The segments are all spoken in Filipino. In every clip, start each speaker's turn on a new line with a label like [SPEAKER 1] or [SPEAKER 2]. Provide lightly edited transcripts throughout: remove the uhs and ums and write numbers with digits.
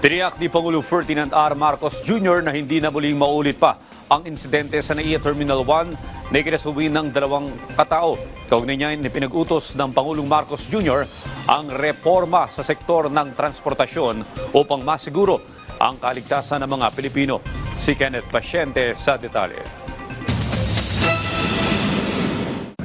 [SPEAKER 1] Tiniyak ni Pangulo Ferdinand R. Marcos Jr. na hindi na muling maulit pa ang insidente sa NAIA Terminal 1 na ikinasubi ng 2 katao. Kaugnay niya, pinag-utos ng Pangulong Marcos Jr. ang reforma sa sektor ng transportasyon upang masiguro ang kaligtasan ng mga Pilipino. Si Kenneth Pasyente sa detalye.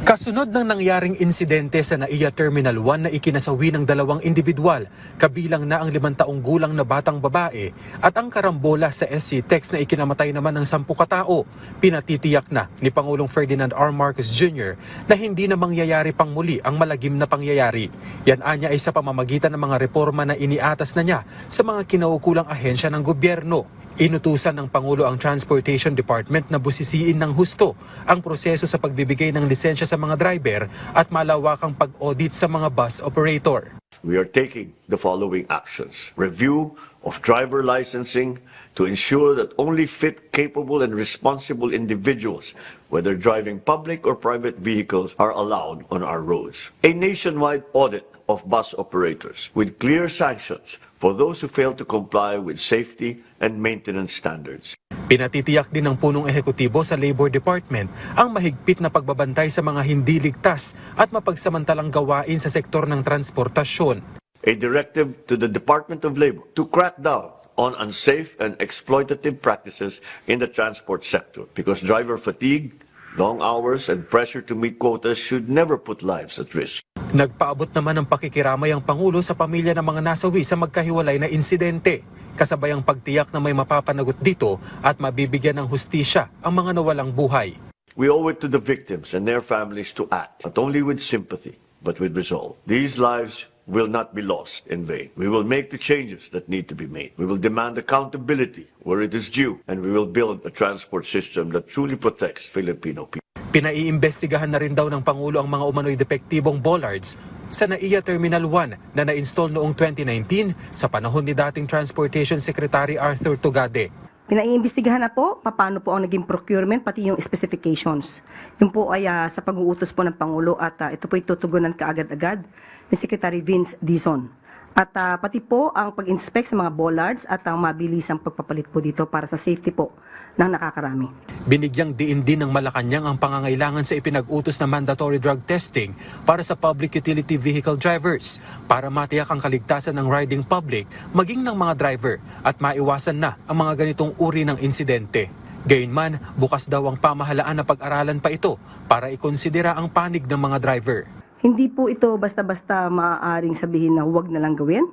[SPEAKER 2] Kasunod ng nangyaring insidente sa NAIA Terminal 1 na ikinasawi ng 2 individual, kabilang na ang 5 taong gulang na batang babae at ang karambola sa SC-TEX na ikinamatay naman ng 10 katao, pinatitiyak na ni Pangulong Ferdinand R. Marcos Jr. na hindi na mangyayari pang muli ang malagim na pangyayari. Yan anya ay sa pamamagitan ng mga reforma na iniatas na niya sa mga kinaukulang ahensya ng gobyerno. Inutusan ng Pangulo ang Transportation Department na busisiin ng husto ang proseso sa pagbibigay ng lisensya sa mga driver at malawakang pag-audit sa mga bus operator.
[SPEAKER 3] We are taking the following actions. Review of driver licensing to ensure that only fit, capable, and responsible individuals, whether driving public or private vehicles, are allowed on our roads. A nationwide audit of bus operators with clear sanctions for those who fail to comply with safety and maintenance standards.
[SPEAKER 2] Pinatitiyak din ng punong ehekutibo sa Labor Department ang mahigpit na pagbabantay sa mga hindi ligtas at mapagsamantalang gawain sa sektor ng transportasyon.
[SPEAKER 3] A directive to the Department of Labor to crack down on unsafe and exploitative practices in the transport sector because driver fatigue, long hours, and pressure to meet quotas should never put lives at risk.
[SPEAKER 2] Nagpaabot naman ng pakikiramay ang Pangulo sa pamilya ng mga nasawi sa magkahiwalay na insidente. Kasabay ang pagtiyak na may mapapanagot dito at mabibigyan ng hustisya ang mga nawalang buhay.
[SPEAKER 3] We owe it to the victims and their families to act, not only with sympathy, but with resolve. These lives will not be lost in vain. We will make the changes that need to be made. We will demand accountability where it is due, and we will build a transport system that truly protects Filipino people.
[SPEAKER 2] Pinaiimbestigahan na rin daw ng Pangulo ang mga umano'y depektibong bollards sa NAIA Terminal 1 na na-install noong 2019 sa panahon ni dating Transportation Secretary Arthur Tugade.
[SPEAKER 4] Pinaiimbestigahan na po paano po ang naging procurement pati yung specifications. Yung po ay sa pag-uutos po ng Pangulo at ito po itutugunan kaagad-agad ni Secretary Vince Dizon. At pati po ang pag-inspect sa mga bollards at ang mabilisang pagpapalit po dito para sa safety po ng nakakarami.
[SPEAKER 2] Binigyang diin din ng Malacanang ang pangangailangan sa ipinag-utos na mandatory drug testing para sa public utility vehicle drivers para matiyak ang kaligtasan ng riding public maging ng mga driver at maiwasan na ang mga ganitong uri ng insidente. Gayunman, bukas daw ang pamahalaan na pag-aralan pa ito para ikonsidera ang panig ng mga driver.
[SPEAKER 4] Hindi po ito basta-basta maaaring sabihin na huwag na lang gawin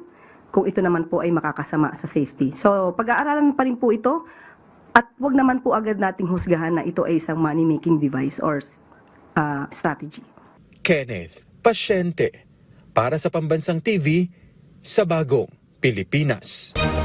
[SPEAKER 4] kung ito naman po ay makakasama sa safety. So pag-aaralan pa rin po ito at huwag naman po agad nating husgahan na ito ay isang money-making device or strategy.
[SPEAKER 2] Kenneth Pasyente para sa Pambansang TV sa Bagong Pilipinas.